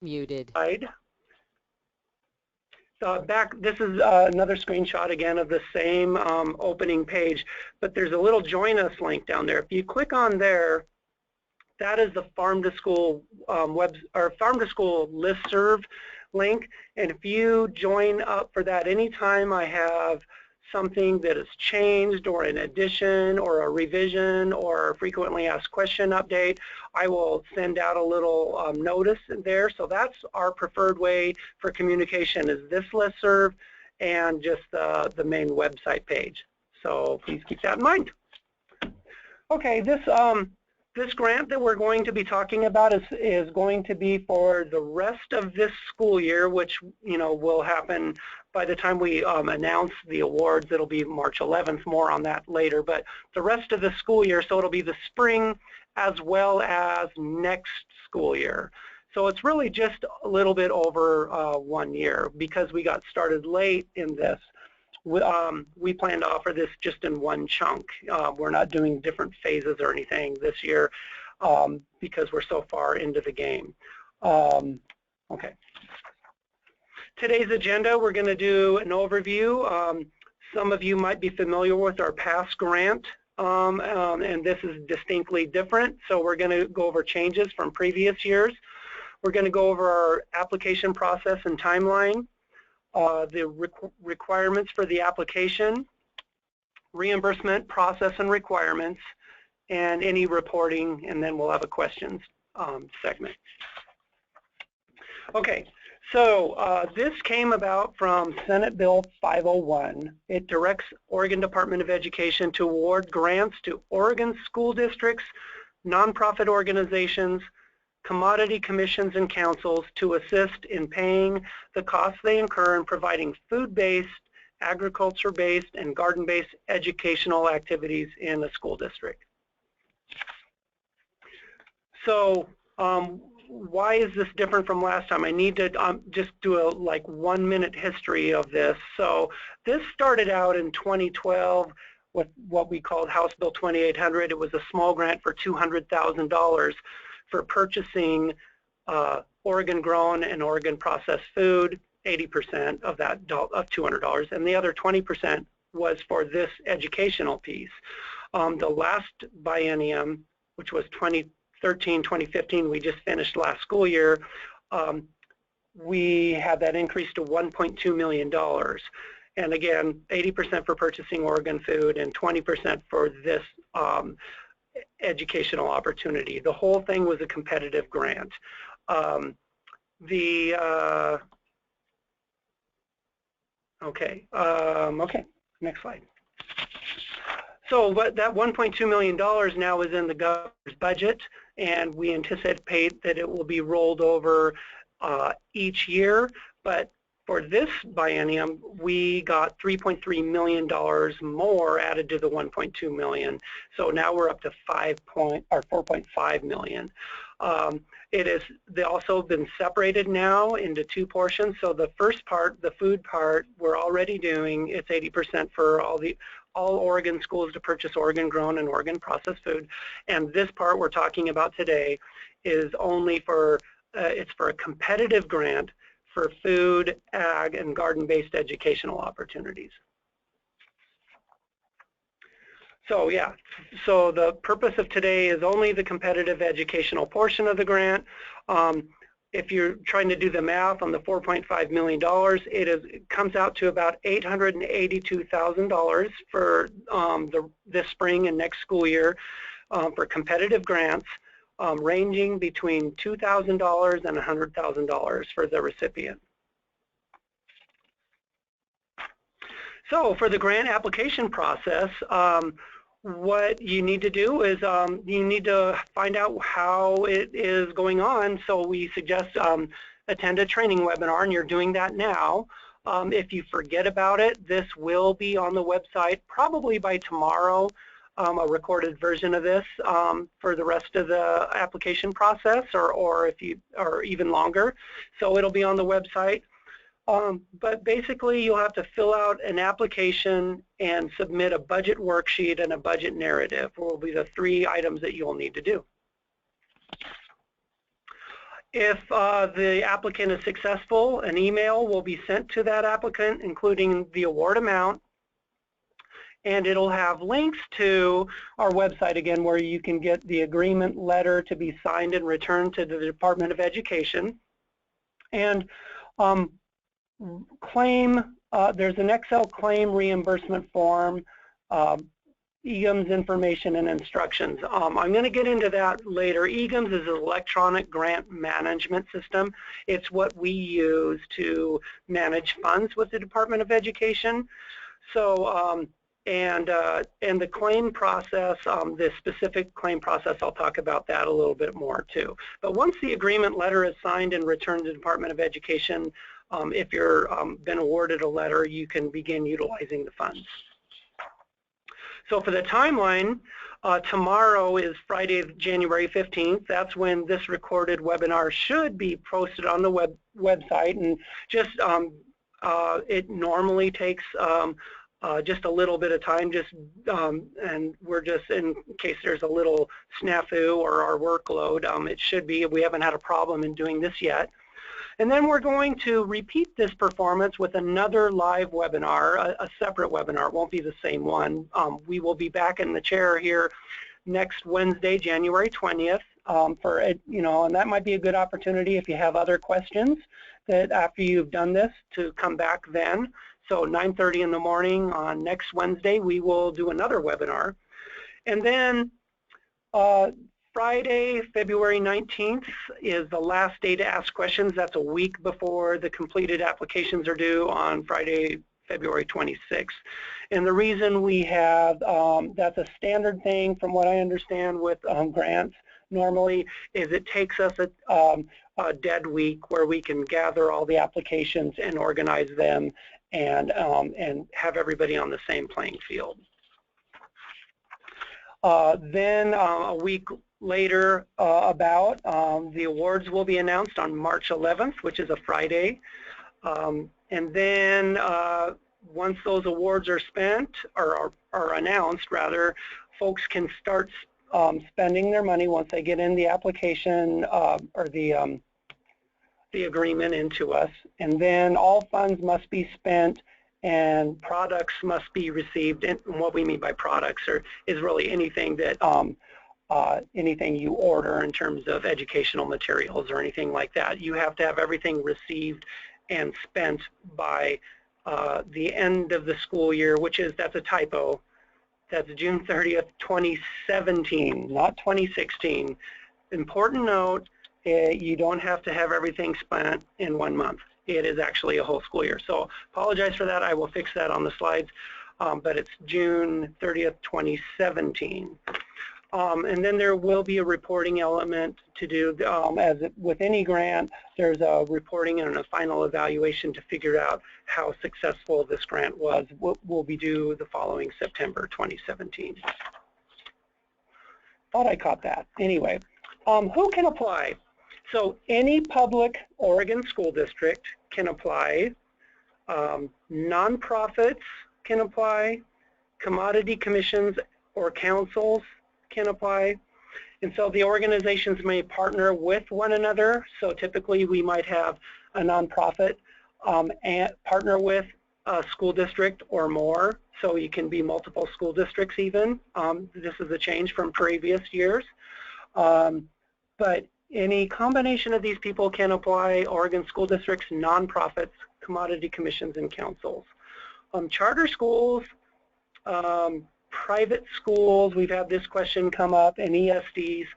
Muted. Slide. This is another screenshot again of the same opening page, but there's a little join us link down there. If you click on there, that is the Farm to School Farm to School listserv link, and if you join up for that, anytime I have something that has changed or an addition or a revision or a frequently asked question update, I will send out a little notice there. So that's our preferred way for communication, is this listserv and just the main website page. So please keep that in mind. Okay, this grant that we're going to be talking about is going to be for the rest of this school year, which will happen by the time we announce the awards. It'll be March 11th, more on that later, but the rest of the school year, so it'll be the spring as well as next school year. So it's really just a little bit over 1 year because we got started late in this. We plan to offer this just in one chunk. We're not doing different phases or anything this year because we're so far into the game. Okay. Today's agenda, we're going to do an overview. Some of you might be familiar with our past grant, and this is distinctly different. So we're going to go over changes from previous years. We're going to go over our application process and timeline. The requirements for the application, reimbursement process and requirements, and any reporting, and then we'll have a questions segment. Okay, so this came about from Senate Bill 501. It directs Oregon Department of Education to award grants to Oregon school districts, nonprofit organizations, commodity commissions and councils to assist in paying the costs they incur in providing food-based, agriculture-based, and garden-based educational activities in a school district. So why is this different from last time? I need to just do a 1 minute history of this. So this started out in 2012 with what we called House Bill 2800. It was a small grant for $200,000 for purchasing Oregon grown and Oregon processed food, 80% of that of $200, and the other 20% was for this educational piece. The last biennium, which was 2013, 2015, we just finished last school year, we had that increase to $1.2 million. And again, 80% for purchasing Oregon food and 20% for this educational opportunity. The whole thing was a competitive grant. Okay, next slide. So that $1.2 million now is in the governor's budget, and we anticipate that it will be rolled over each year. But for this biennium, we got $3.3 million more added to the $1.2 million. So now we're up to $4.5 million. They also been separated now into two portions. So the first part, the food part, we're already doing. It's 80% for all Oregon schools to purchase Oregon grown and Oregon processed food. And this part we're talking about today is only for, it's for a competitive grant for food, ag, and garden-based educational opportunities. So yeah, so the purpose of today is only the competitive educational portion of the grant. If you're trying to do the math on the $4.5 million, it comes out to about $882,000 for this spring and next school year for competitive grants. Ranging between $2,000 and $100,000 for the recipient. So for the grant application process, what you need to do is you need to find out how it is going on. So we suggest attend a training webinar, and you're doing that now. If you forget about it, this will be on the website probably by tomorrow. A recorded version of this for the rest of the application process, or even longer. So it'll be on the website. But basically, you'll have to fill out an application and submit a budget worksheet and a budget narrative. Will be the 3 items that you'll need to do. If the applicant is successful, an email will be sent to that applicant, including the award amount, and it'll have links to our website again, where you can get the agreement letter to be signed and returned to the Department of Education. And there's an Excel claim reimbursement form, EGM's information and instructions. I'm going to get into that later. EGMS is an electronic grant management system. It's what we use to manage funds with the Department of Education. So, and the claim process, the specific claim process, I'll talk about that a little bit more too. But once the agreement letter is signed and returned to the Department of Education, if you're been awarded a letter, you can begin utilizing the funds. So for the timeline, tomorrow is Friday, January 15th. That's when this recorded webinar should be posted on the website. And just it normally takes just a little bit of time, and we're just, in case there's a little snafu or our workload, it should be. We haven't had a problem in doing this yet. And then we're going to repeat this performance with another live webinar, a separate webinar. It won't be the same one. We will be back in the chair here next Wednesday, January 20th, and that might be a good opportunity if you have other questions that after you've done this to come back then. So 9:30 in the morning on next Wednesday, we will do another webinar. And then Friday, February 19th is the last day to ask questions. That's a week before the completed applications are due on Friday, February 26th. And the reason we have, that's a standard thing from what I understand with grants normally, is it takes us a dead week where we can gather all the applications and organize them and have everybody on the same playing field. Then a week later, the awards will be announced on March 11th, which is a Friday. And then once those awards are spent, or are announced rather, folks can start spending their money once they get in the application or the agreement into us. And then all funds must be spent and products must be received. And what we mean by products is really anything that anything you order in terms of educational materials or anything like that. You have to have everything received and spent by the end of the school year, that's a typo. That's June 30th, 2017, not 2016. Important note, you don't have to have everything spent in 1 month. It is actually a whole school year. So apologize for that. I will fix that on the slides. But it's June 30th, 2017. And then there will be a reporting element to do. As with any grant, there's a reporting and a final evaluation to figure out how successful this grant was. Will be due the following September 2017. Thought I caught that. Anyway, who can apply? So any public Oregon school district can apply. Nonprofits can apply. Commodity commissions or councils can apply. And so the organizations may partner with one another. So typically we might have a nonprofit and partner with a school district or more. So you can be multiple school districts even. This is a change from previous years. But any combination of these people can apply: Oregon school districts, nonprofits, commodity commissions, and councils. Charter schools, private schools, we've had this question come up, and ESDs.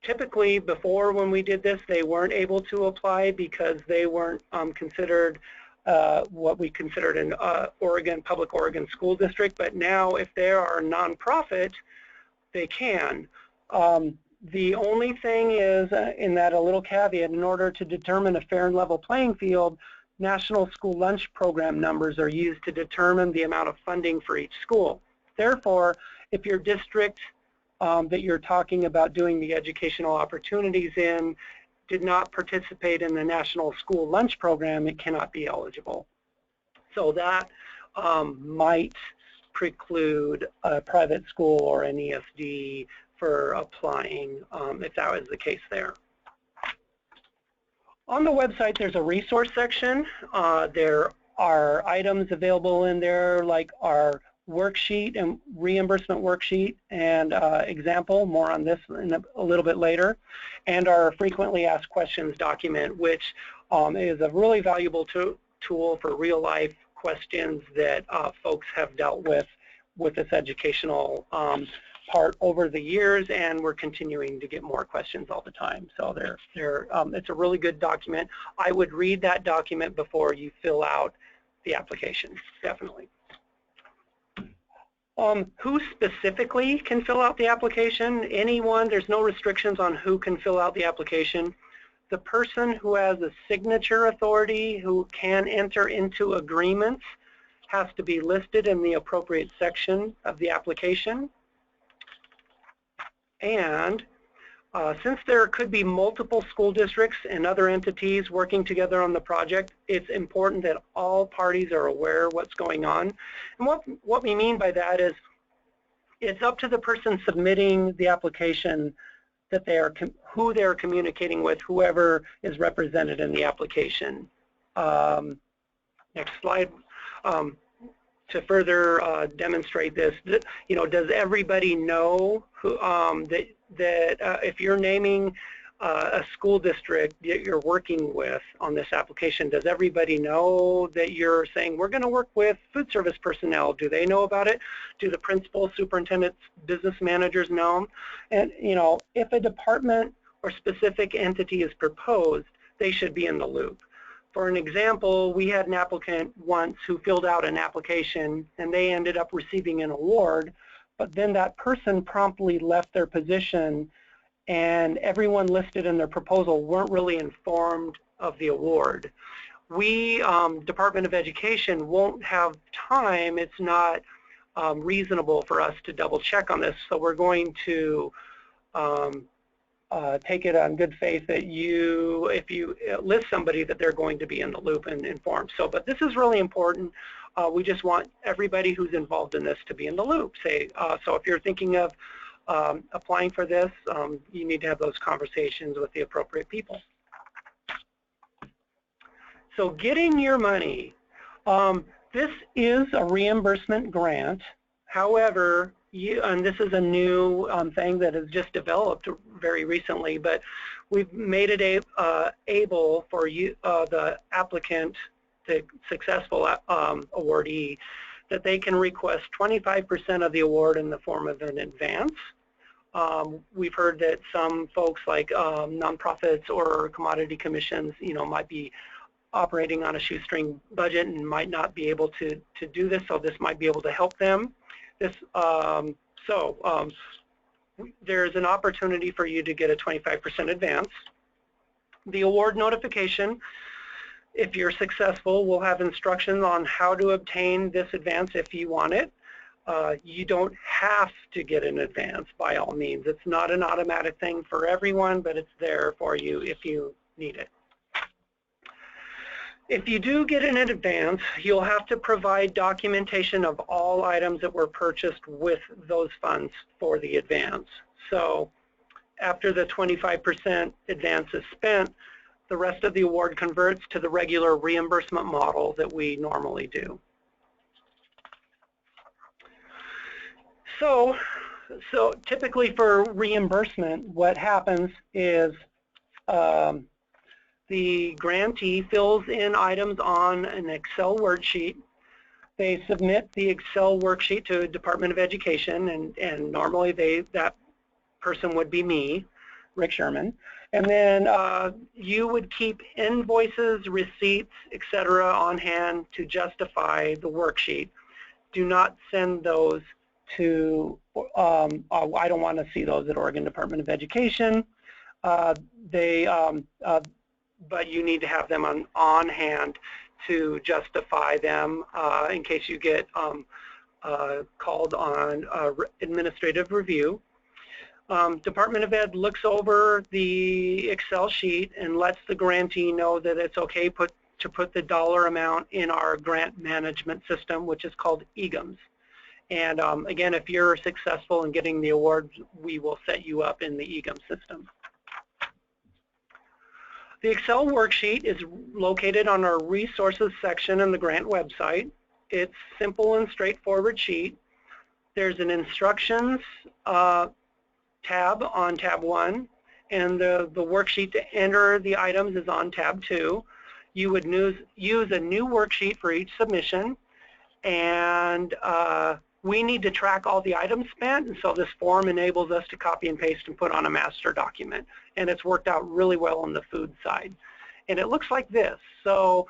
Typically, before when we did this, they weren't able to apply because they weren't considered what we considered an public Oregon school district. But now, if they are a nonprofit, they can. The only thing is, in that a little caveat, in order to determine a fair and level playing field, National School Lunch Program numbers are used to determine the amount of funding for each school. Therefore, if your district that you're talking about doing the educational opportunities in did not participate in the National School Lunch Program, it cannot be eligible. So that might preclude a private school or an ESD for applying if that was the case there. On the website, there's a resource section. There are items available in there like our worksheet and reimbursement worksheet and example, more on this in a little bit later, and our frequently asked questions document, which is a really valuable tool for real-life questions that folks have dealt with this educational part over the years, and we're continuing to get more questions all the time. So it's a really good document. I would read that document before you fill out the application, definitely. Who specifically can fill out the application? Anyone. There's no restrictions on who can fill out the application. The person who has a signature authority, who can enter into agreements, has to be listed in the appropriate section of the application. And since there could be multiple school districts and other entities working together on the project, it's important that all parties are aware of what's going on. And what we mean by that is it's up to the person submitting the application that who they're communicating with, whoever is represented in the application. Next slide. To further demonstrate this, does everybody know who, that if you're naming a school district that you're working with on this application, does everybody know that you're saying we're going to work with food service personnel? Do they know about it? Do the principals, superintendents, business managers know? And if a department or specific entity is proposed, they should be in the loop. For an example, we had an applicant once who filled out an application and they ended up receiving an award, but then that person promptly left their position and everyone listed in their proposal weren't really informed of the award. We, Department of Education, won't have time. It's not reasonable for us to double check on this, so we're going to take it on good faith that if you list somebody, that they're going to be in the loop and informed. So, but this is really important. We just want everybody who's involved in this to be in the loop. So if you're thinking of applying for this, you need to have those conversations with the appropriate people. So getting your money. This is a reimbursement grant. However, and this is a new thing that has just developed very recently, but we've made it able for you, the applicant, the successful awardee, that they can request 25% of the award in the form of an advance. We've heard that some folks like nonprofits or commodity commissions, might be operating on a shoestring budget and might not be able to do this, so this might be able to help them. There's an opportunity for you to get a 25% advance. The award notification, if you're successful, will have instructions on how to obtain this advance if you want it. You don't have to get an advance by all means. It's not an automatic thing for everyone, but it's there for you if you need it. If you do get an advance, you'll have to provide documentation of all items that were purchased with those funds for the advance. So after the 25% advance is spent, the rest of the award converts to the regular reimbursement model that we normally do. So typically for reimbursement, what happens is the grantee fills in items on an Excel worksheet. They submit the Excel worksheet to the Department of Education, and normally that person would be me, Rick Sherman. And then you would keep invoices, receipts, etc. on hand to justify the worksheet. Do not send those to, I don't want to see those at Oregon Department of Education. But you need to have them on hand to justify them in case you get called on administrative review. Department of Ed looks over the Excel sheet and lets the grantee know that it's okay to put the dollar amount in our grant management system, which is called EGMS. And again, if you're successful in getting the award, we will set you up in the EGMS system. The Excel worksheet is located on our resources section in the grant website. It's simple and straightforward sheet. There's an instructions tab on tab 1, and the worksheet to enter the items is on tab 2. You would use a new worksheet for each submission, and we need to track all the items spent, and so this form enables us to copy and paste and put on a master document, and it's worked out really well on the food side. And it looks like this. So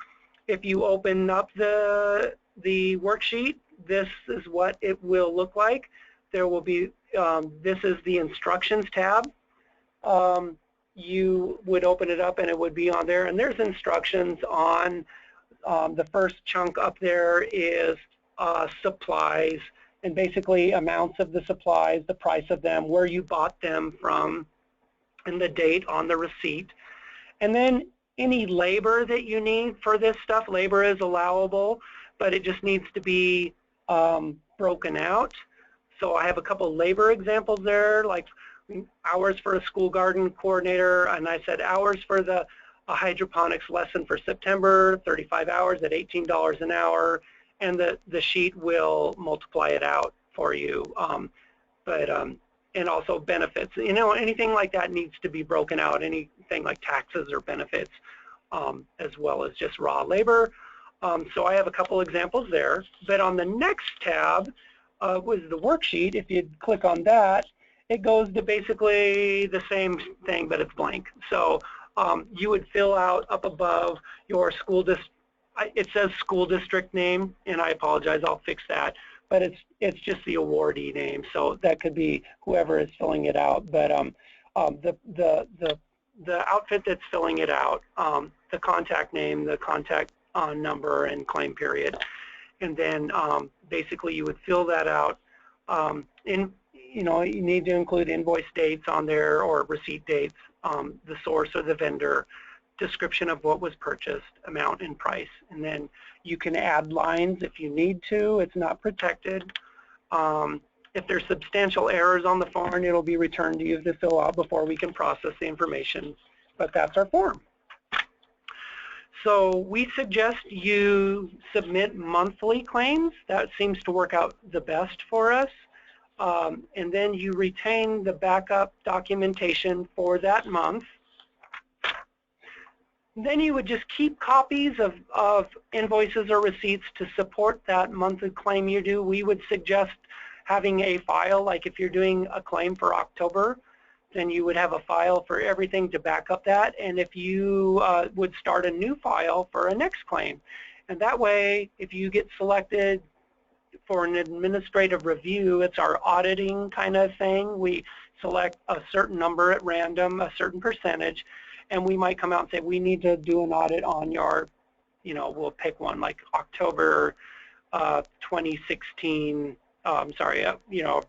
if you open up the worksheet, this is what it will look like. There will be, this is the instructions tab. You would open it up and it would be on there, and there's instructions on the first chunk up there is supplies, and basically amounts of the supplies, the price of them, where you bought them from, and the date on the receipt. And then any labor that you need for this stuff, labor is allowable, but it just needs to be broken out. So I have a couple labor examples there, like hours for a school garden coordinator, and I said hours for a hydroponics lesson for September, 35 hours at $18 an hour, and the sheet will multiply it out for you. And also benefits, you know, anything like that needs to be broken out, anything like taxes or benefits, as well as just raw labor. So I have a couple examples there, but on the next tab was the worksheet. If you click on that, it goes to basically the same thing, but it's blank. So you would fill out up above your school district. It says school district name, and I apologize, I'll fix that. But it's just the awardee name, so that could be whoever is filling it out. But the outfit that's filling it out, the contact name, the contact number, and claim period, and then basically you would fill that out. You know, you need to include invoice dates on there or receipt dates, the source or the vendor, description of what was purchased, amount and price, and then you can add lines if you need to. It's not protected. If there's substantial errors on the form, it'll be returned to you to fill out before we can process the information, but that's our form. So we suggest you submit monthly claims. That seems to work out the best for us. And then you retain the backup documentation for that month. Then you would just keep copies of invoices or receipts to support that monthly claim you do. We would suggest having a file, like if you're doing a claim for October, then you would have a file for everything to back up that, and if you would start a new file for a next claim. And that way, if you get selected for an administrative review, it's our auditing kind of thing. We select a certain number at random, a certain percentage, and we might come out and say, we need to do an audit on your, you know, we'll pick one like October 2016, you know,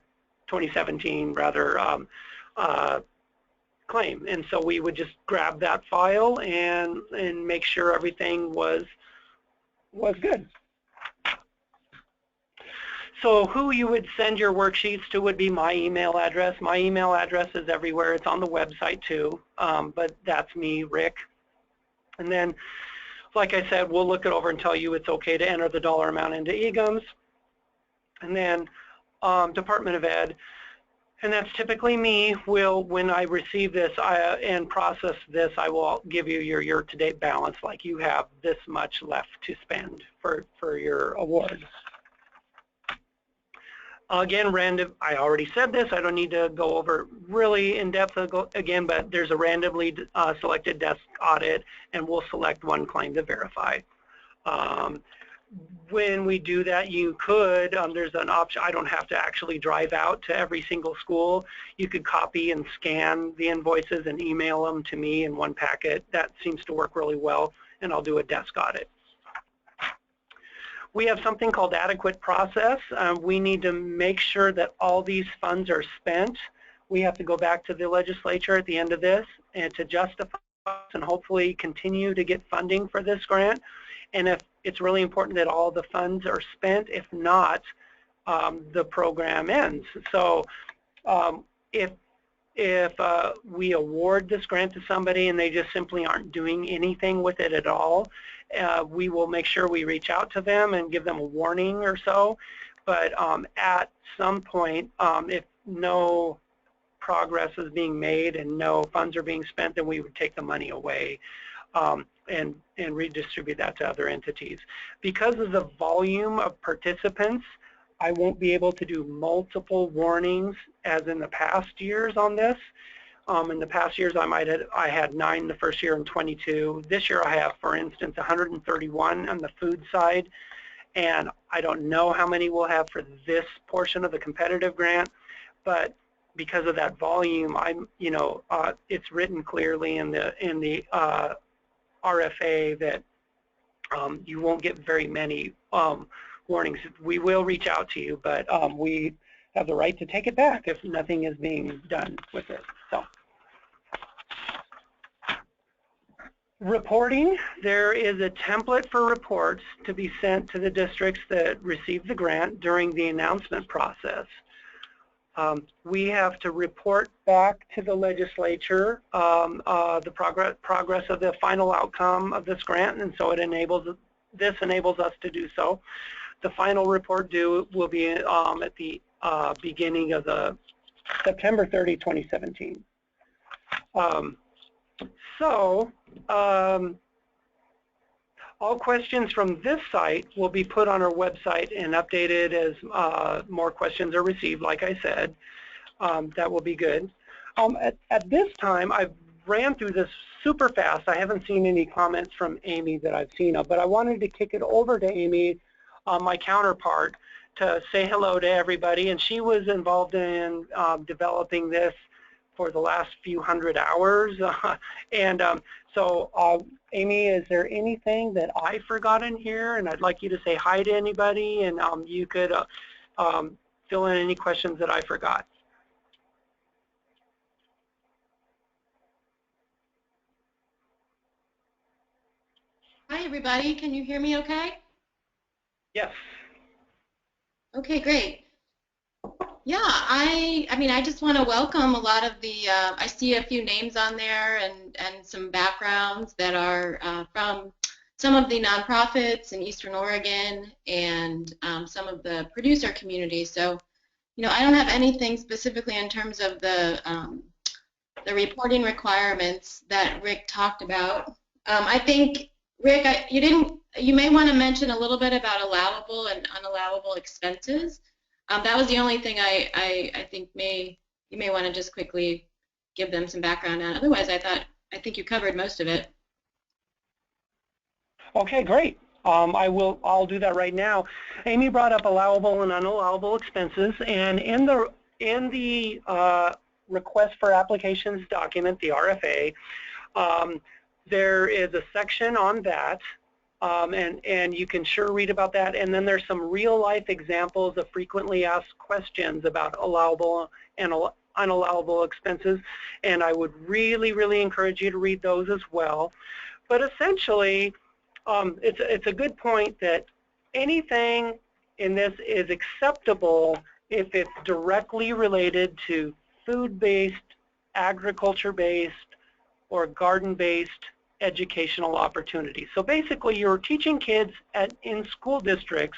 2017 rather, claim. And so we would just grab that file and make sure everything was good. So who you would send your worksheets to would be my email address. My email address is everywhere. It's on the website too, but that's me, Rick. And then, like I said, we'll look it over and tell you it's okay to enter the dollar amount into EGMS. And then Department of Ed, and that's typically me, when I receive this and process this, I will give you your year-to-date balance, like you have this much left to spend for your award. Again, random, I already said this, I don't need to go over really in depth again, but there's a randomly selected desk audit, and we'll select one claim to verify. When we do that, you could, there's an option, I don't have to actually drive out to every single school. You could copy and scan the invoices and email them to me in one packet. That seems to work really well, and I'll do a desk audit. We have something called adequate process. We need to make sure that all these funds are spent. We have to go back to the legislature at the end of this and to justify and hopefully continue to get funding for this grant. And if it's really important that all the funds are spent, if not, the program ends. So if if we award this grant to somebody and they just simply aren't doing anything with it at all, we will make sure we reach out to them and give them a warning or so. But at some point, if no progress is being made and no funds are being spent, then we would take the money away and redistribute that to other entities. Because of the volume of participants, I won't be able to do multiple warnings as in the past years on this. In the past years, I had 9 the first year and 22. This year I have, for instance, 131 on the food side, and I don't know how many we'll have for this portion of the competitive grant, but because of that volume, it's written clearly in the RFA that you won't get very many warnings. We will reach out to you, but we have the right to take it back if nothing is being done with it. So, reporting, there is a template for reports to be sent to the districts that receive the grant during the announcement process. We have to report back to the legislature the progress of the final outcome of this grant, and so this enables us to do so. The final report due will be at the beginning of the September 30, 2017. All questions from this site will be put on our website and updated as more questions are received, like I said. That will be good. At this time, I've ran through this super fast. I haven't seen any comments from Amy that I've seen of, but I wanted to kick it over to Amy, my counterpart, to say hello to everybody. And she was involved in developing this for the last few hundred hours. Amy, is there anything that I forgot in here? And I'd like you to say hi to anybody, and you could fill in any questions that I forgot. Hi, everybody. Can you hear me okay? Yes. Okay, great. Yeah, I just want to welcome a lot of the, I see a few names on there and some backgrounds that are from some of the nonprofits in Eastern Oregon and some of the producer communities. So, I don't have anything specifically in terms of the reporting requirements that Rick talked about. I think, Rick, you may want to mention a little bit about allowable and unallowable expenses. That was the only thing I think you may want to just quickly give them some background on. Otherwise, I think you covered most of it. Okay, great. I'll do that right now. Amy brought up allowable and unallowable expenses, and in the request for applications document, the RFA, there is a section on that. And you can sure read about that. And then there's some real-life examples of frequently asked questions about allowable and unallowable expenses. And I would really, really encourage you to read those as well. But essentially, it's a good point that anything in this is acceptable if it's directly related to food-based, agriculture-based, or garden-based educational opportunities. So basically, you're teaching kids in school districts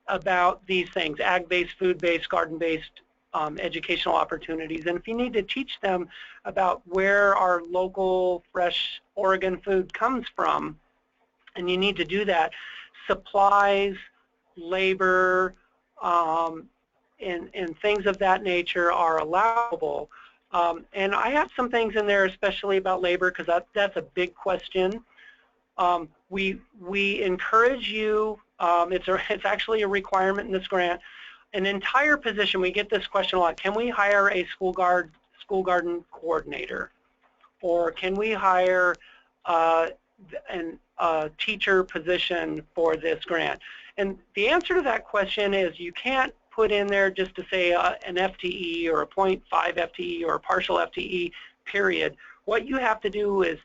about these things, ag-based, food-based, garden-based educational opportunities. And if you need to teach them about where our local fresh Oregon food comes from, and you need to do that, supplies, labor, and things of that nature are allowable. And I have some things in there, especially about labor, because that's a big question. We encourage you. It's actually a requirement in this grant. An entire position. We get this question a lot. Can we hire a school garden coordinator, or can we hire a teacher position for this grant? And the answer to that question is you can't put in there just to say an FTE or a 0.5 FTE or a partial FTE, period. What you have to do is,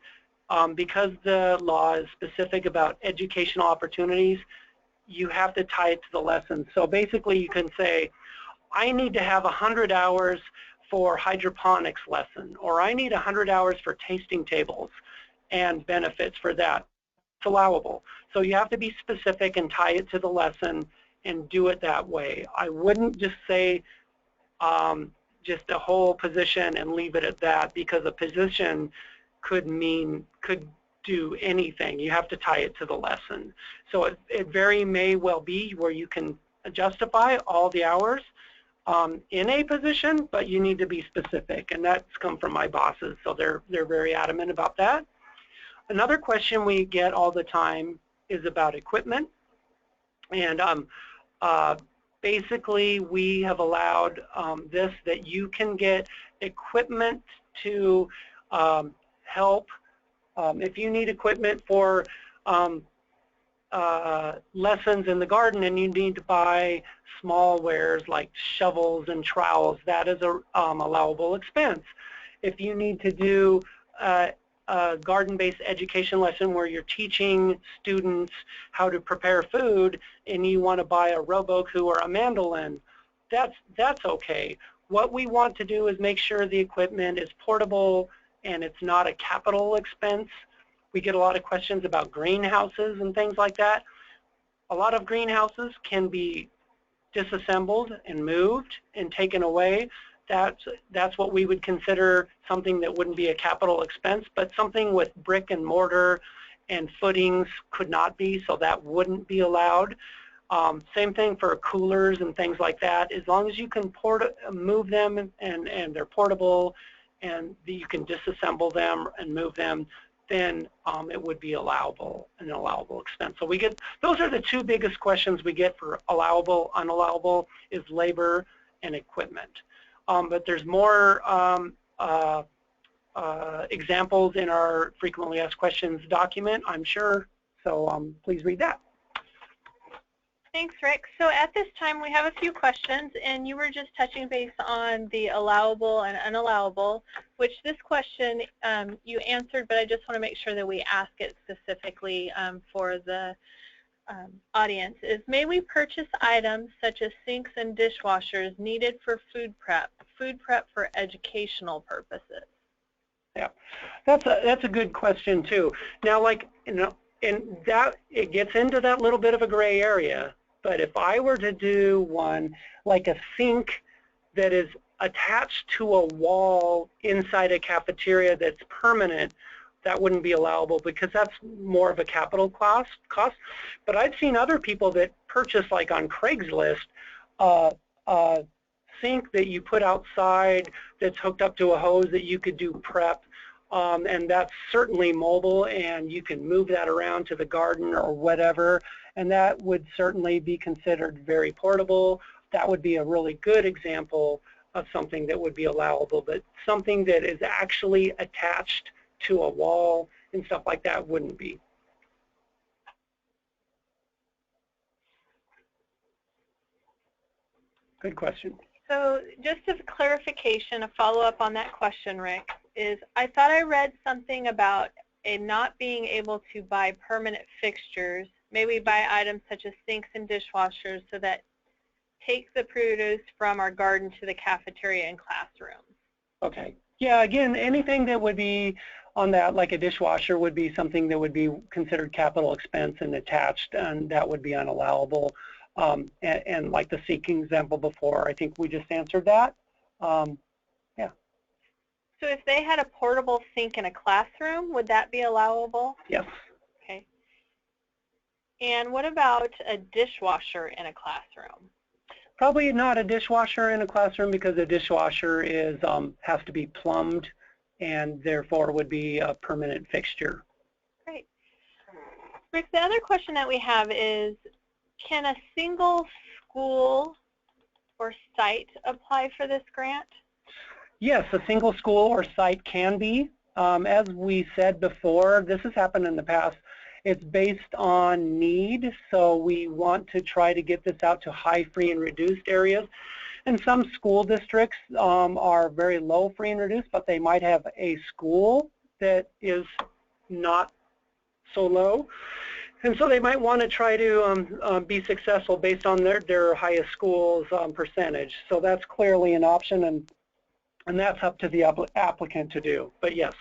because the law is specific about educational opportunities, you have to tie it to the lesson. So basically you can say, I need to have 100 hours for hydroponics lesson, or I need 100 hours for tasting tables and benefits for that. It's allowable. So you have to be specific and tie it to the lesson and do it that way. I wouldn't just say just a whole position and leave it at that, because a position could do anything. You have to tie it to the lesson. So it very may well be where you can justify all the hours in a position, but you need to be specific, and that's come from my bosses, so they're very adamant about that. Another question we get all the time is about equipment, and basically we have allowed this, that you can get equipment to help if you need equipment for lessons in the garden and you need to buy small wares like shovels and trowels. That is a allowable expense. If you need to do a garden-based education lesson where you're teaching students how to prepare food and you want to buy a Roboku or a mandolin, that's okay. What we want to do is make sure the equipment is portable and it's not a capital expense. We get a lot of questions about greenhouses and things like that. A lot of greenhouses can be disassembled and moved and taken away. That's what we would consider something that wouldn't be a capital expense, but something with brick and mortar and footings could not be, so that wouldn't be allowed. Same thing for coolers and things like that. As long as you can move them and they're portable and you can disassemble them and move them, then it would be allowable, an allowable expense. So we get, those are the two biggest questions we get for allowable, unallowable, is labor and equipment. But there's more examples in our frequently asked questions document, I'm sure, so please read that. Thanks, Rick. So at this time we have a few questions, and you were just touching base on the allowable and unallowable, which this question you answered, but I just want to make sure that we ask it specifically for the audience. Is, may we purchase items such as sinks and dishwashers needed for food prep for educational purposes? Yeah, that's a good question too. Now, like, you know, and that it gets into that little bit of a gray area. But if I were to do one like a sink that is attached to a wall inside a cafeteria that's permanent, that wouldn't be allowable because that's more of a capital cost. But I've seen other people that purchase, like on Craigslist, a sink that you put outside that's hooked up to a hose that you could do prep. And that's certainly mobile, and you can move that around to the garden or whatever, and that would certainly be considered very portable. That would be a really good example of something that would be allowable, but something that is actually attached to a wall and stuff like that wouldn't be. Good question. So just as a clarification, a follow-up on that question, Rick, is I thought I read something about a not being able to buy permanent fixtures. May we buy items such as sinks and dishwashers so that take the produce from our garden to the cafeteria and classrooms? Okay. Yeah, again, anything that would be on that, like a dishwasher, would be something that would be considered capital expense and attached, and that would be unallowable. And like the seeking example before, I think we just answered that. Yeah. So if they had a portable sink in a classroom, would that be allowable? Yes. Okay. And what about a dishwasher in a classroom? Probably not a dishwasher in a classroom because a dishwasher is has to be plumbed and therefore would be a permanent fixture. Great. Rick, the other question that we have is, can a single school or site apply for this grant? Yes, a single school or site can be. As we said before, this has happened in the past. It's based on need, so we want to try to get this out to high free and reduced areas. And some school districts are very low free and reduced, but they might have a school that is not so low. And so they might want to try to be successful based on their highest school's percentage. So that's clearly an option. And And that's up to the applicant to do, but yes.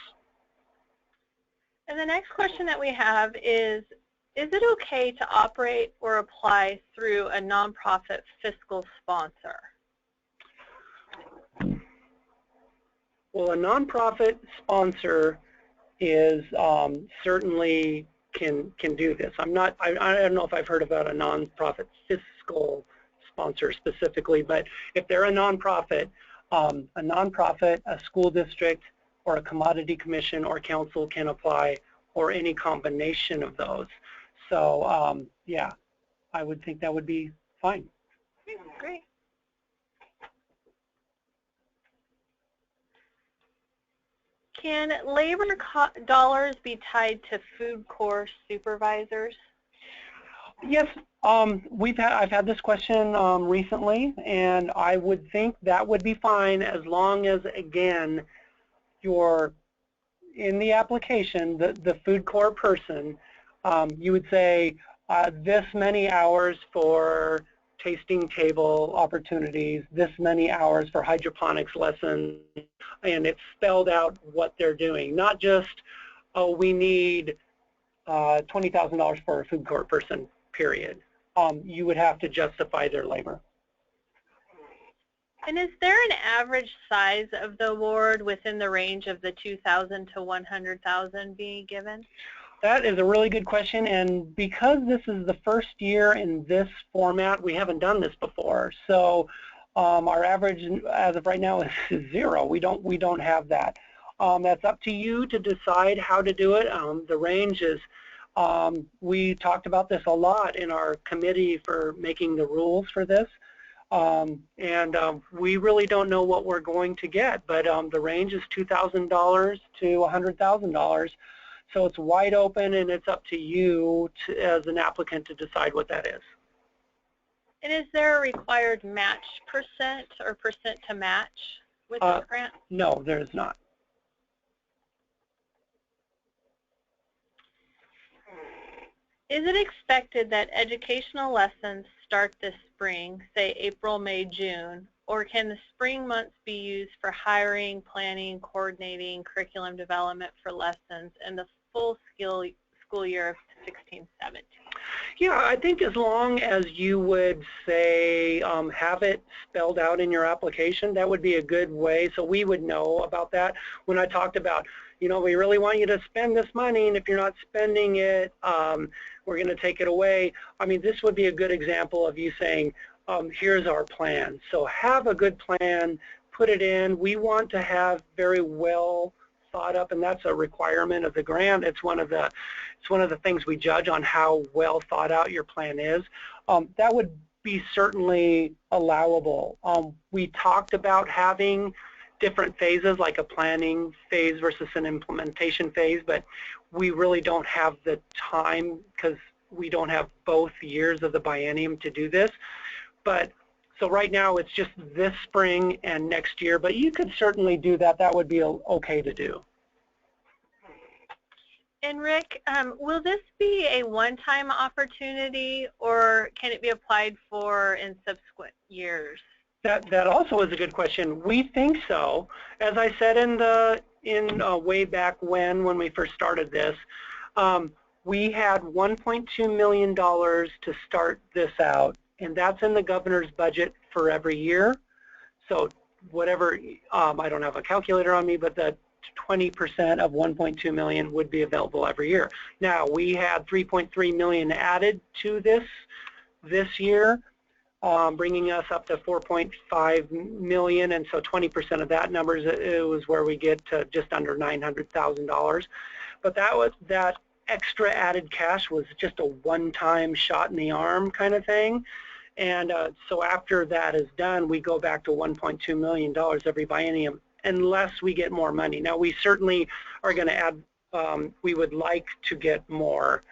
And the next question that we have is it okay to operate or apply through a nonprofit fiscal sponsor? Well, a nonprofit sponsor is certainly can do this. I don't know if I've heard about a nonprofit fiscal sponsor specifically, but if they're a nonprofit, a school district, or a commodity commission or council can apply, or any combination of those. So yeah, I would think that would be fine. Great. Can labor dollars be tied to food course supervisors? Yes, I've had this question recently, and I would think that would be fine as long as, again, you're in the application, the food court person, you would say this many hours for tasting table opportunities, this many hours for hydroponics lessons, and it's spelled out what they're doing, not just, oh, we need $20,000 for a food court person, period. You would have to justify their labor. And is there an average size of the award within the range of the 2,000 to 100,000 being given? That is a really good question, and because this is the first year in this format, we haven't done this before. So our average as of right now is 0. We don't have that. That's up to you to decide how to do it. The range is, we talked about this a lot in our committee for making the rules for this. We really don't know what we're going to get, but the range is $2,000 to $100,000. So it's wide open, and it's up to you as an applicant to decide what that is. And is there a required match percent or percent to match with this grant? No, there's not. Is it expected that educational lessons start this spring, say April, May, June, or can the spring months be used for hiring, planning, coordinating, curriculum development for lessons and the full school year of 16-17? Yeah, I think as long as you would say have it spelled out in your application, that would be a good way so we would know about that. When I talked about, you know, we really want you to spend this money, and if you're not spending it, we're going to take it away. I mean, this would be a good example of you saying, here's our plan. So have a good plan, put it in. We want to have very well thought up, and that's a requirement of the grant. It's one of the things we judge on how well thought out your plan is. That would be certainly allowable. We talked about having different phases, like a planning phase versus an implementation phase, but we really don't have the time because we don't have both years of the biennium to do this. But so right now it's just this spring and next year, but you could certainly do that. That would be okay to do. And Rick, will this be a one-time opportunity, or can it be applied for in subsequent years? That also is a good question. We think so. As I said in way back when we first started this, we had $1.2 million to start this out, and that's in the governor's budget for every year. So whatever, I don't have a calculator on me, but the 20% of 1.2 million would be available every year. Now we had 3.3 million added to this year, bringing us up to 4.5 million, and so 20% of that number was where we get to just under $900,000. But that extra added cash was just a one-time shot in the arm kind of thing. And so after that is done, we go back to $1.2 million every biennium, unless we get more money. Now we certainly are going to add, we would like to get more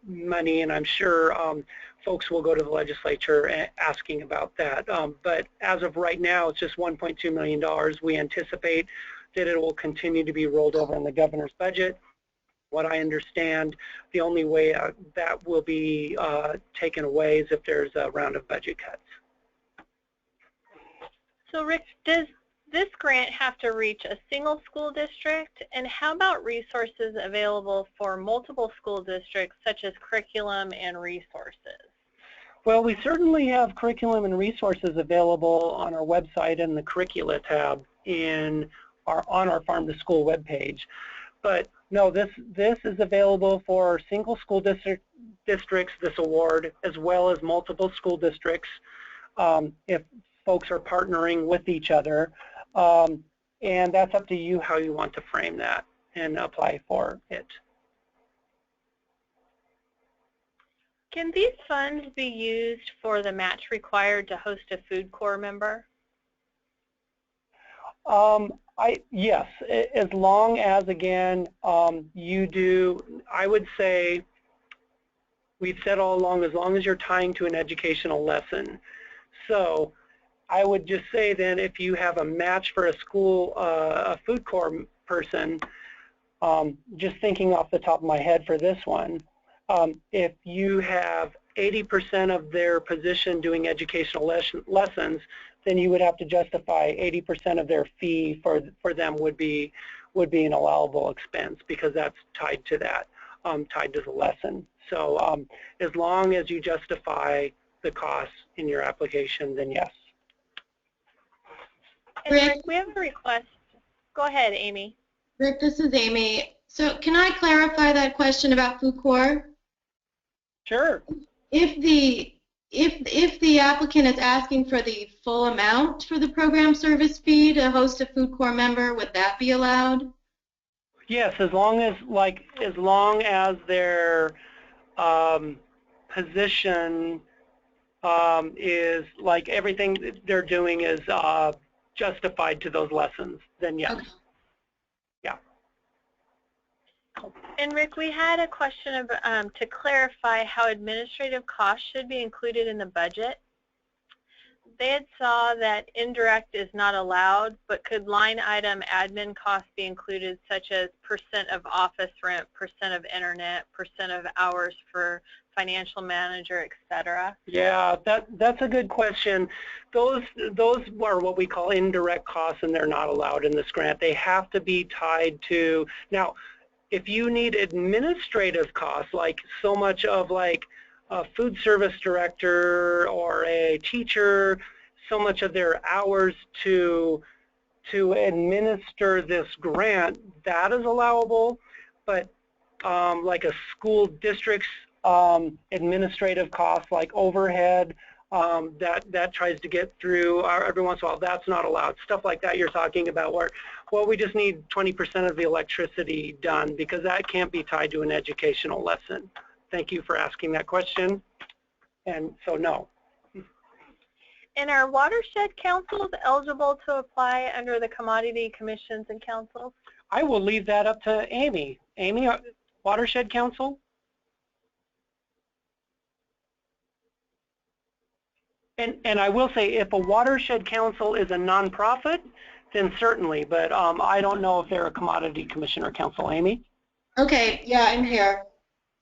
money, and I'm sure folks will go to the legislature asking about that. But as of right now, it's just $1.2 million. We anticipate that it will continue to be rolled over in the governor's budget. What I understand, the only way that will be taken away is if there's a round of budget cuts. So Rick, does this grant have to reach a single school district? And how about resources available for multiple school districts, such as curriculum and resources? Well, we certainly have curriculum and resources available on our website in the curricula tab on our Farm to School webpage. But no, this is available for single school districts, this award, as well as multiple school districts if folks are partnering with each other. And that's up to you how you want to frame that and apply for it. Can these funds be used for the match required to host a Food Corps member? Yes, as long as, again, you do, I would say, we've said all along, as long as you're tying to an educational lesson. So I would just say then if you have a match for a school, a Food Corps person, just thinking off the top of my head for this one, if you have 80% of their position doing educational lessons, then you would have to justify 80% of their fee for them would be an allowable expense because that's tied to that, tied to the lesson. So as long as you justify the costs in your application, then yes. And Rick, we have a request. Go ahead, Amy. Rick, this is Amy. So can I clarify that question about Food Corps? Sure. If the applicant is asking for the full amount for the program service fee to host a Food Corps member, would that be allowed? Yes, as long as their position is like everything they're doing is justified to those lessons, then yes. Okay. Yeah. And Rick, we had a question of, to clarify how administrative costs should be included in the budget. They had saw that indirect is not allowed, but could line item admin costs be included, such as % of office rent, % of internet, % of hours for financial manager, etc.? Yeah, that's a good question. Those are what we call indirect costs, and they're not allowed in this grant. They have to be tied to, now, if you need administrative costs, like so much of like a food service director or a teacher, so much of their hours to administer this grant, that is allowable. But like a school district's administrative costs, like overhead, that tries to get through every once in a while, that's not allowed. Stuff like that you're talking about where, well, we just need 20% of the electricity done, because that can't be tied to an educational lesson. Thank you for asking that question. And so no. And are watershed councils eligible to apply under the commodity commissions and councils? I will leave that up to Amy. Amy, watershed council? And I will say, if a watershed council is a nonprofit, then certainly, but I don't know if they're a commodity commission or council. Amy? Okay, yeah, I'm here.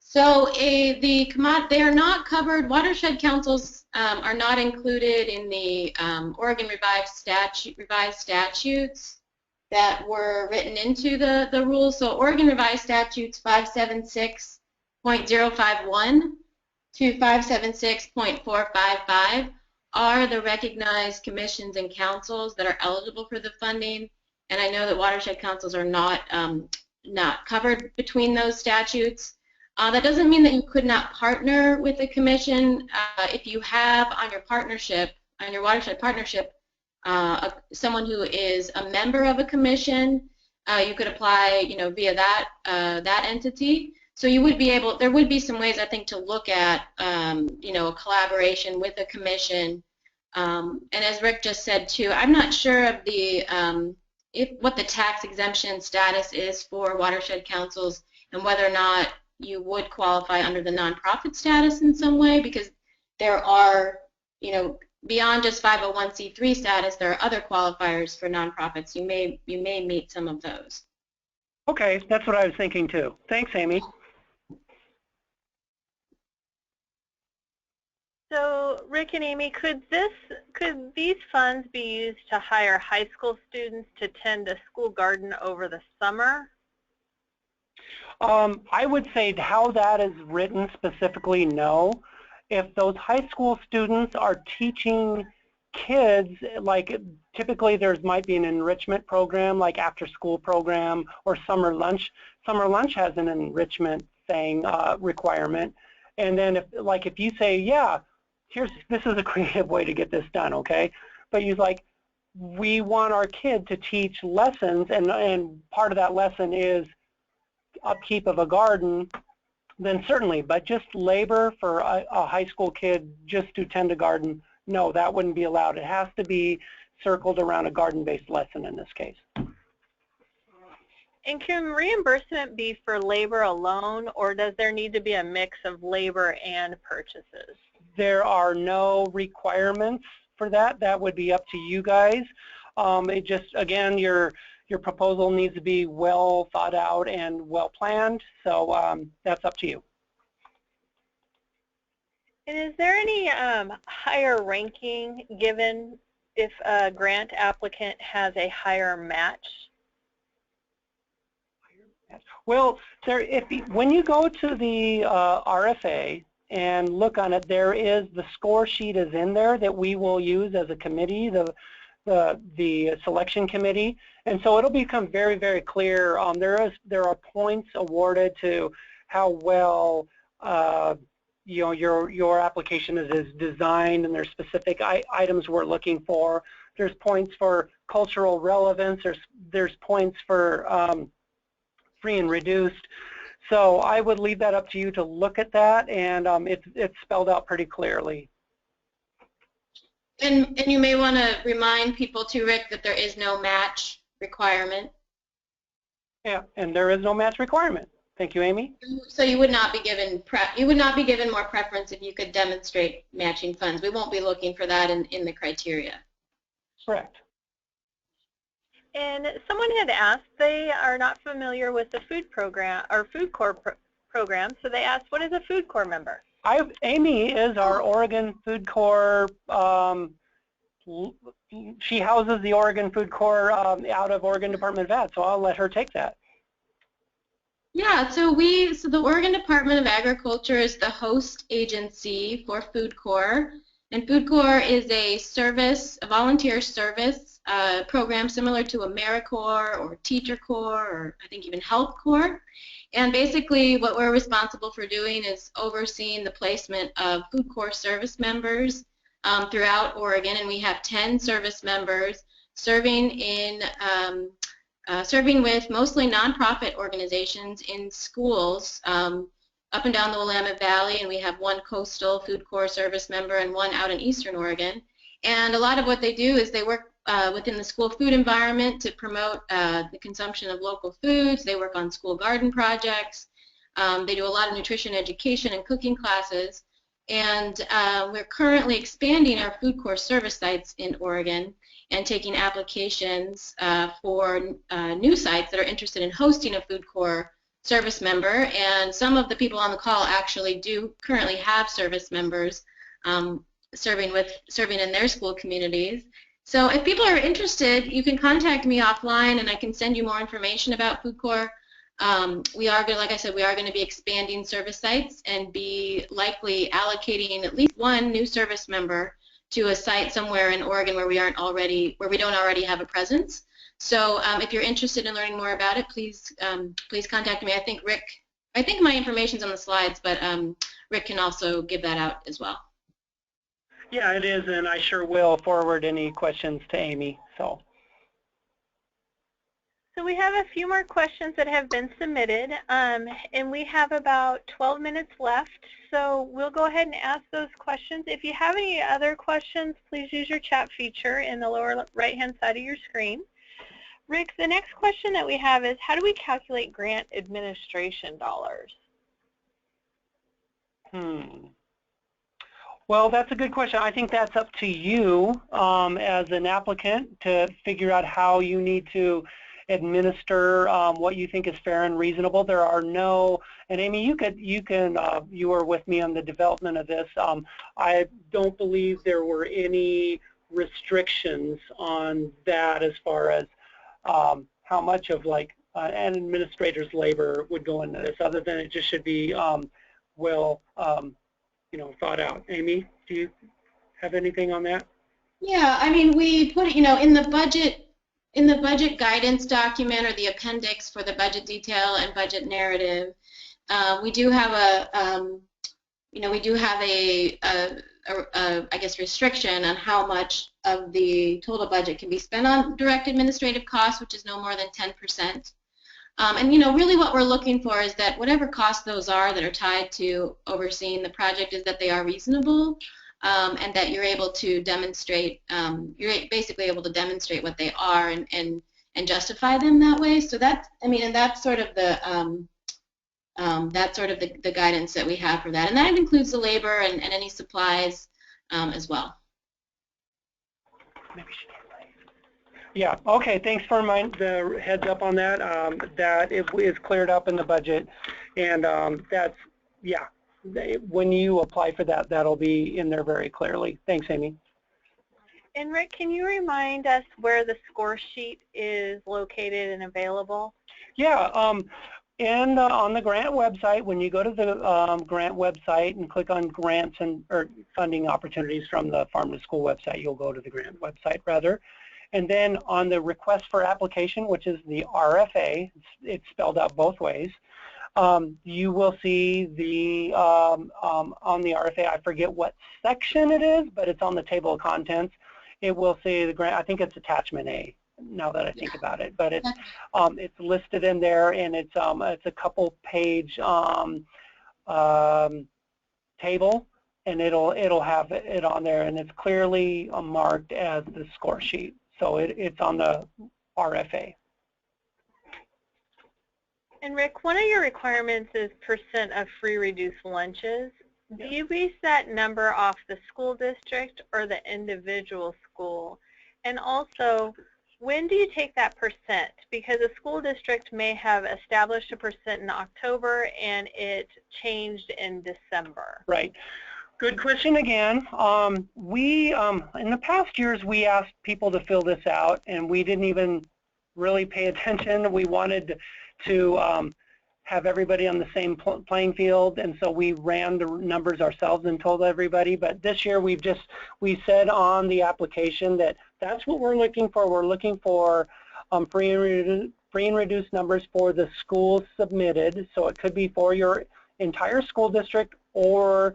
So they are not covered, watershed councils are not included in the Oregon revised statutes that were written into the rules. So Oregon revised statutes 576.051 to 576.455 are the recognized commissions and councils that are eligible for the funding. And I know that watershed councils are not covered between those statutes. That doesn't mean that you could not partner with a commission. If you have on your watershed partnership, someone who is a member of a commission, you could apply, via that entity. So you would be able. There would be some ways, I think, to look at, a collaboration with a commission. And as Rick just said too, I'm not sure of the what the tax exemption status is for watershed councils and whether or not you would qualify under the nonprofit status in some way, because there are, beyond just 501c3 status, there are other qualifiers for nonprofits. You may meet some of those. Okay, that's what I was thinking too. Thanks, Amy. So, Rick and Amy, could these funds be used to hire high school students to tend a school garden over the summer? I would say how that is written specifically, no. If those high school students are teaching kids, like typically there's might be an enrichment program, like after school program or summer lunch. Summer lunch has an enrichment thing, requirement. And then if you say, yeah, this is a creative way to get this done, okay? But you like, we want our kid to teach lessons, and part of that lesson is upkeep of a garden, then certainly, but just labor for a high school kid just to tend a garden, no, that wouldn't be allowed. It has to be circled around a garden-based lesson in this case. And can reimbursement be for labor alone, or does there need to be a mix of labor and purchases? There are no requirements for that. That would be up to you guys. It just, again, your proposal needs to be well thought out and well planned, so that's up to you. And is there any higher ranking given if a grant applicant has a higher match? Well, when you go to the RFA and look on it, there is the score sheet is in there that we will use as a committee, the selection committee, and so it'll become very, very clear. There are points awarded to how well your application is designed, and there's specific items we're looking for. There's points for cultural relevance. There's points for free and reduced. So I would leave that up to you to look at that, and it's spelled out pretty clearly. And you may want to remind people too, Rick, that there is no match requirement. Yeah, and there is no match requirement. Thank you, Amy. So you would not be given more preference if you could demonstrate matching funds. We won't be looking for that in the criteria. Correct. And someone had asked, they are not familiar with the food program or food corps program, so they asked, what is a food corps member? Amy is our Oregon Food Corps. She houses the Oregon Food Corps out of Oregon Department of Ed, so I'll let her take that. Yeah, so the Oregon Department of Agriculture is the host agency for Food Corps, and Food Corps is a volunteer service program similar to AmeriCorps or Teacher Corps or I think even Health Corps. And basically what we're responsible for doing is overseeing the placement of Food Corps service members throughout Oregon, and we have 10 service members serving with mostly nonprofit organizations in schools up and down the Willamette Valley, and we have one coastal Food Corps service member and one out in Eastern Oregon. And a lot of what they do is they work within the school food environment to promote the consumption of local foods. They work on school garden projects. They do a lot of nutrition education and cooking classes. And we're currently expanding our Food Corps service sites in Oregon and taking applications for new sites that are interested in hosting a Food Corps service member. And some of the people on the call actually do currently have service members serving in their school communities. So if people are interested, you can contact me offline and I can send you more information about Food Corps. Like I said, we are going to be expanding service sites and be likely allocating at least one new service member to a site somewhere in Oregon where we don't already have a presence. So if you're interested in learning more about it, please contact me. I think my information's on the slides, but Rick can also give that out as well. Yeah, it is, and I sure will forward any questions to Amy. So we have a few more questions that have been submitted, and we have about 12 minutes left. So we'll go ahead and ask those questions. If you have any other questions, please use your chat feature in the lower right-hand side of your screen. Rick, the next question that we have is, how do we calculate grant administration dollars? Well, that's a good question. I think that's up to you as an applicant to figure out how you need to administer what you think is fair and reasonable. There are no, and Amy, you were with me on the development of this. I don't believe there were any restrictions on that as far as how much of like an administrator's labor would go into this, other than it just should be well, thought out. Amy, do you have anything on that? Yeah, I mean, we put, in the budget guidance document or the appendix for the budget detail and budget narrative, we do have I guess, restriction on how much of the total budget can be spent on direct administrative costs, which is no more than 10%. And really what we're looking for is that whatever costs those are that are tied to overseeing the project is that they are reasonable, and that you're able to demonstrate, you're basically able to demonstrate what they are and justify them that way. So that's, I mean, and that's sort of the guidance that we have for that. And that includes the labor and any supplies as well. Yeah, okay, thanks for the heads up on that. That it is cleared up in the budget, and that's, yeah, when you apply for that, that'll be in there very clearly. Thanks, Amy. And Rick, can you remind us where the score sheet is located and available? Yeah, on the grant website, when you go to the grant website and click on grants or funding opportunities from the Farm to School website, you'll go to the grant website rather. And then on the request for application, which is the RFA, it's spelled out both ways, you will see the, on the RFA, I forget what section it is, but it's on the table of contents. It will say the grant, I think it's attachment A, now that I think about it, but it's listed in there, and it's a couple page table, and it'll have it on there, and it's clearly marked as the score sheet. So it's on the RFA. And Rick, one of your requirements is % of free reduced lunches. Do you base that number off the school district or the individual school? And also, when do you take that %? Because a school district may have established a % in October and it changed in December. Right. Good question again. We, in the past years, we asked people to fill this out, and we didn't even really pay attention. We wanted to have everybody on the same playing field, and so we ran the numbers ourselves and told everybody. But this year, we said on the application that that's what we're looking for. We're looking for free and reduced numbers for the schools submitted. So it could be for your entire school district or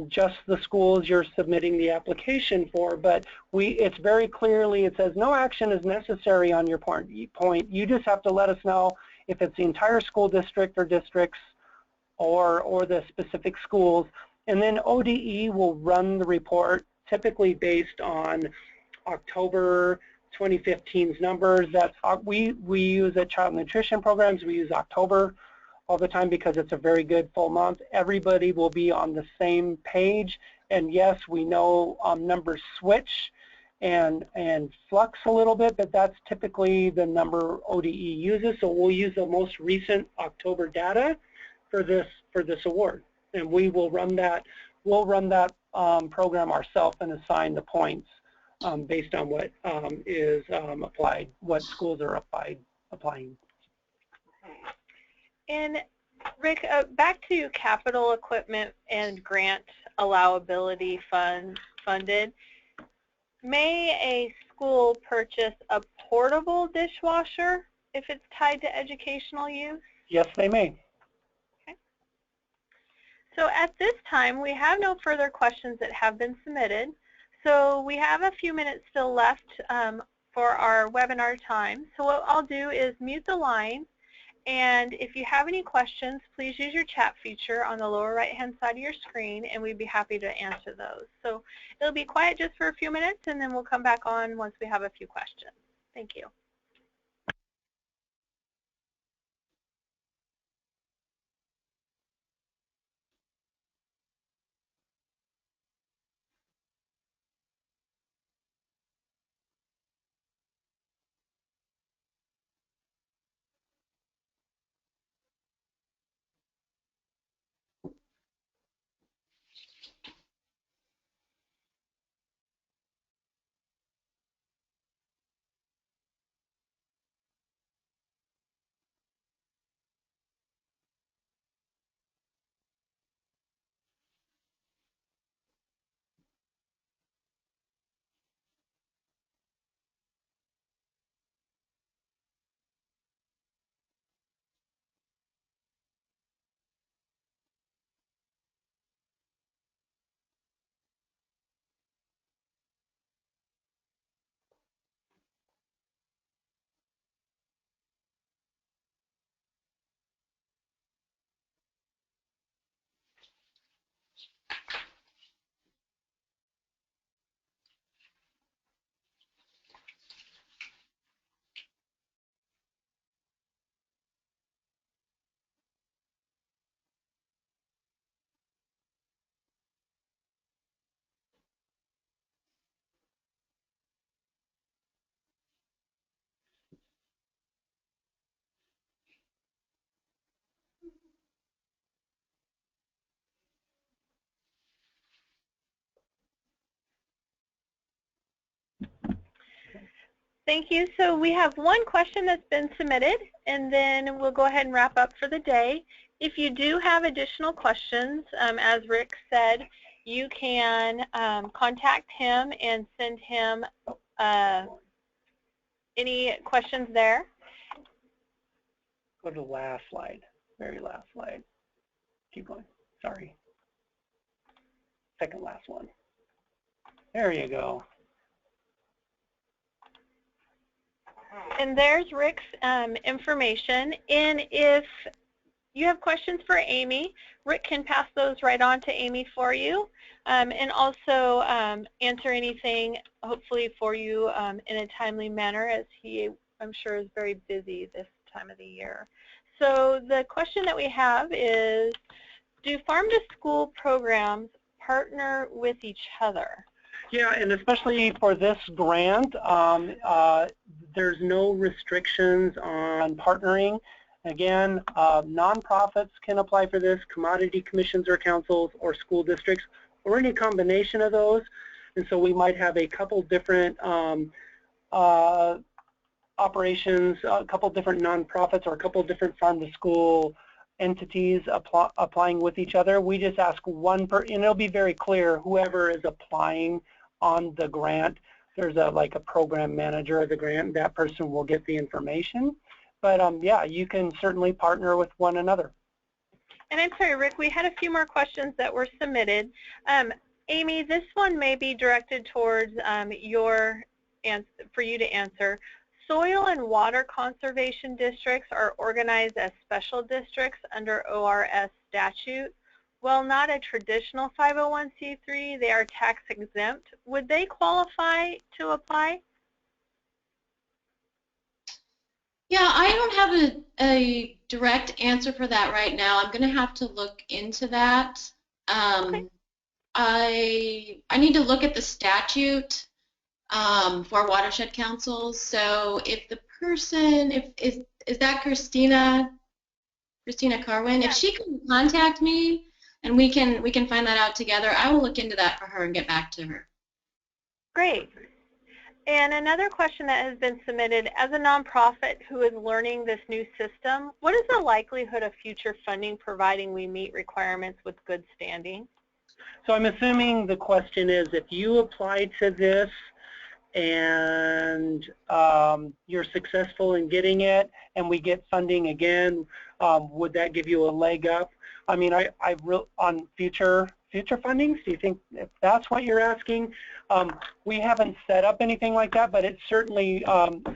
just the schools you're submitting the application for, but it's very clearly, it says no action is necessary on your point. You just have to let us know if it's the entire school district or districts or the specific schools, and then ODE will run the report typically based on October 2015's numbers. That's we use at Child Nutrition Programs, we use October all the time because it's a very good full month. Everybody will be on the same page, and yes, we know numbers switch and flux a little bit, but that's typically the number ODE uses. So we'll use the most recent October data for this award, and we will run that. We'll run that program ourselves and assign the points based on what is applied, what schools are applying. And Rick, back to capital equipment and grant allowability funded. May a school purchase a portable dishwasher if it's tied to educational use? Yes, they may. Okay. So at this time, we have no further questions that have been submitted. So we have a few minutes still left for our webinar time. So what I'll do is mute the line. And if you have any questions, please use your chat feature on the lower right-hand side of your screen, and we'd be happy to answer those. So it'll be quiet just for a few minutes, and then we'll come back on once we have a few questions. Thank you. Thank you. So we have one question that's been submitted, and then we'll go ahead and wrap up for the day. If you do have additional questions, as Rick said, you can contact him and send him any questions there. Go to the last slide, very last slide. Keep going, sorry. Second last one. There you go. And there's Rick's information. And if you have questions for Amy, Rick can pass those right on to Amy for you, and also answer anything, hopefully, for you in a timely manner, as he, I'm sure, is very busy this time of the year. So the question that we have is, do farm-to-school programs partner with each other? Yeah, and especially for this grant, there's no restrictions on partnering. Again, nonprofits can apply for this, commodity commissions or councils, or school districts, or any combination of those. And so we might have a couple different operations, a couple different nonprofits, or a couple different farm-to-school entities applying with each other. We just ask one and it'll be very clear, whoever is applying on the grant, there's like a program manager of the grant, that person will get the information. But yeah, you can certainly partner with one another. And I'm sorry, Rick, we had a few more questions that were submitted. Amy, this one may be directed towards for you to answer. Soil and water conservation districts are organized as special districts under ORS statute. While not a traditional 501c3, they are tax exempt. Would they qualify to apply? Yeah, I don't have a direct answer for that right now. I'm going to have to look into that. Okay. I need to look at the statute for watershed councils. So if the person, is that Christina Carwin? Yeah. If she can contact me and we can find that out together, I will look into that for her and get back to her. Great. And another question that has been submitted, as a nonprofit who is learning this new system, what is the likelihood of future funding providing we meet requirements with good standing? So I'm assuming the question is, if you apply to this and you're successful in getting it and we get funding again, would that give you a leg up? I mean, on future fundings, do you think if that's what you're asking? We haven't set up anything like that, but it's certainly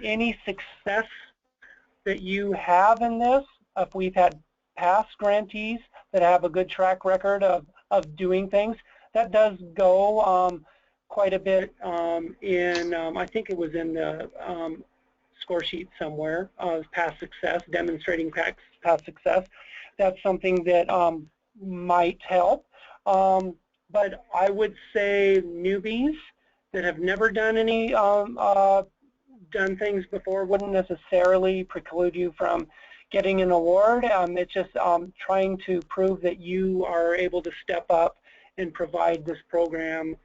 any success that you have in this, if we've had past grantees that have a good track record of doing things, that does go quite a bit in, I think it was in the score sheet somewhere, past success, demonstrating past success. That's something that might help. But I would say newbies that have never done any done things before wouldn't necessarily preclude you from getting an award. It's just trying to prove that you are able to step up and provide this program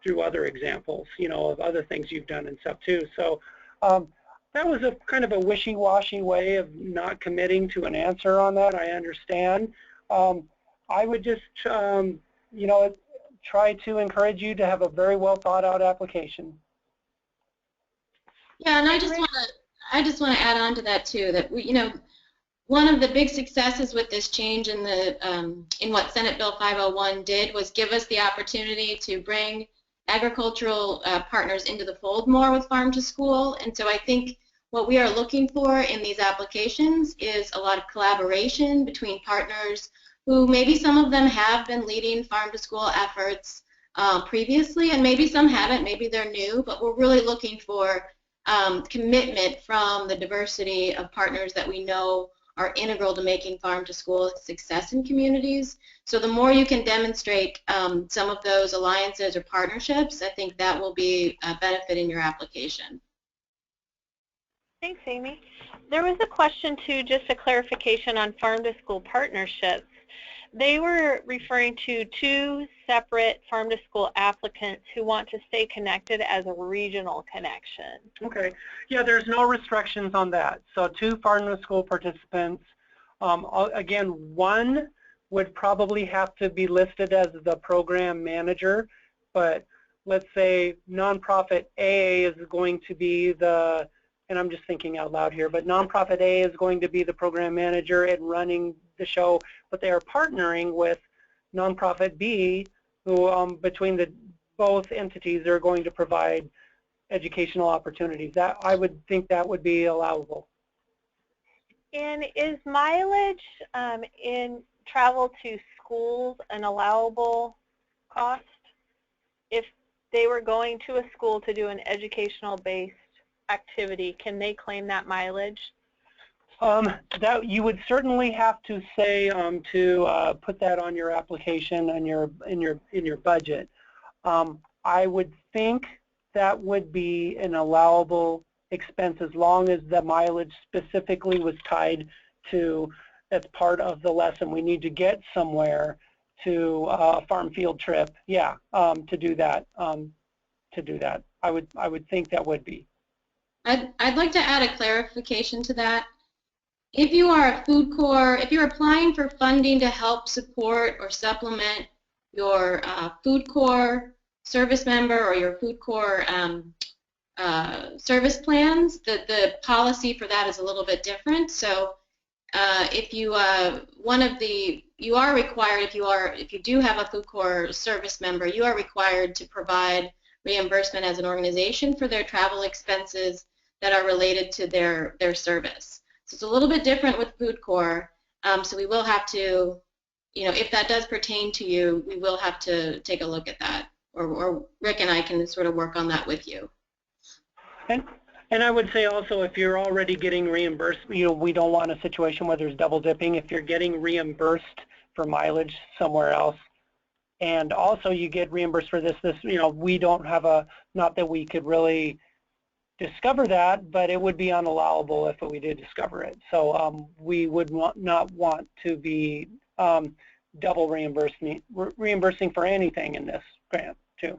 through other examples, you know, of other things you've done and stuff too. So that was a kind of a wishy-washy way of not committing to an answer on that. I understand. I would just, you know, try to encourage you to have a very well thought out application. Yeah, and I just want to add on to that too, that we, you know, one of the big successes with this change in the in what Senate Bill 501 did was give us the opportunity to bring agricultural partners into the fold more with Farm to School. And so I think what we are looking for in these applications is a lot of collaboration between partners who maybe some of them have been leading Farm to School efforts previously, and maybe some haven't, maybe they're new, but we're really looking for commitment from the diversity of partners that we know are integral to making Farm to School a success in communities. So the more you can demonstrate some of those alliances or partnerships, I think that will be a benefit in your application. Thanks, Amy. There was a question too, just a clarification on Farm to School partnerships. They were referring to two separate farm-to-school applicants who want to stay connected as a regional connection. Okay. Yeah, there's no restrictions on that. So 2 farm-to-school participants. Again, one would probably have to be listed as the program manager, but let's say nonprofit A is going to be the, and I'm just thinking out loud here, but nonprofit A is going to be the program manager and running the show, but they are partnering with nonprofit B, who between the both entities are going to provide educational opportunities. That I would think that would be allowable. And is mileage in travel to schools an allowable cost? If they were going to a school to do an educational-based activity, can they claim that mileage? That you would certainly have to say to put that on your application and in your budget. I would think that would be an allowable expense as long as the mileage specifically was tied to, that's part of the lesson. We need to get somewhere to a farm field trip. Yeah, to do that. I would think that would be. I'd like to add a clarification to that. If you are a food corps, if you're applying for funding to help support or supplement your food corps service member or your food corps service plans, the policy for that is a little bit different. So if you you are required, if you do have a food corps service member, you are required to provide reimbursement as an organization for their travel expenses that are related to their service. So it's a little bit different with food corps. So we will have to, if that does pertain to you, we will have to take a look at that, or Rick and I can sort of work on that with you. And I would say also, if you're already getting reimbursed, we don't want a situation where there's double dipping. If you're getting reimbursed for mileage somewhere else, and also you get reimbursed for this, we don't have not that we could really discover that, but it would be unallowable if we did discover it. So we would not want to be double reimbursing for anything in this grant too.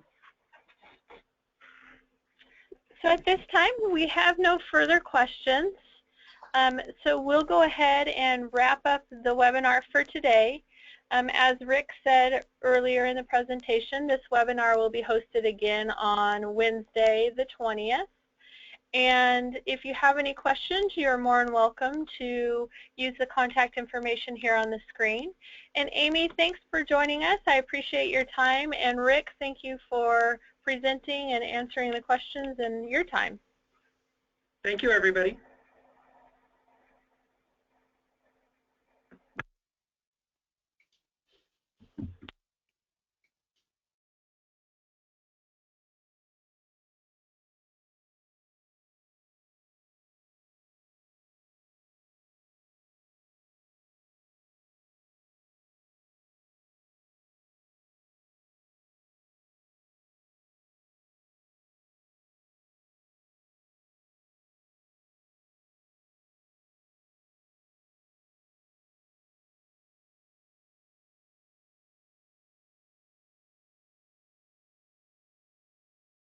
So at this time, we have no further questions. So we'll go ahead and wrap up the webinar for today. As Rick said earlier in the presentation, this webinar will be hosted again on Wednesday the 20th. And if you have any questions, you're more than welcome to use the contact information here on the screen. And Amy, thanks for joining us. I appreciate your time. And Rick, thank you for presenting and answering the questions and your time. Thank you, everybody.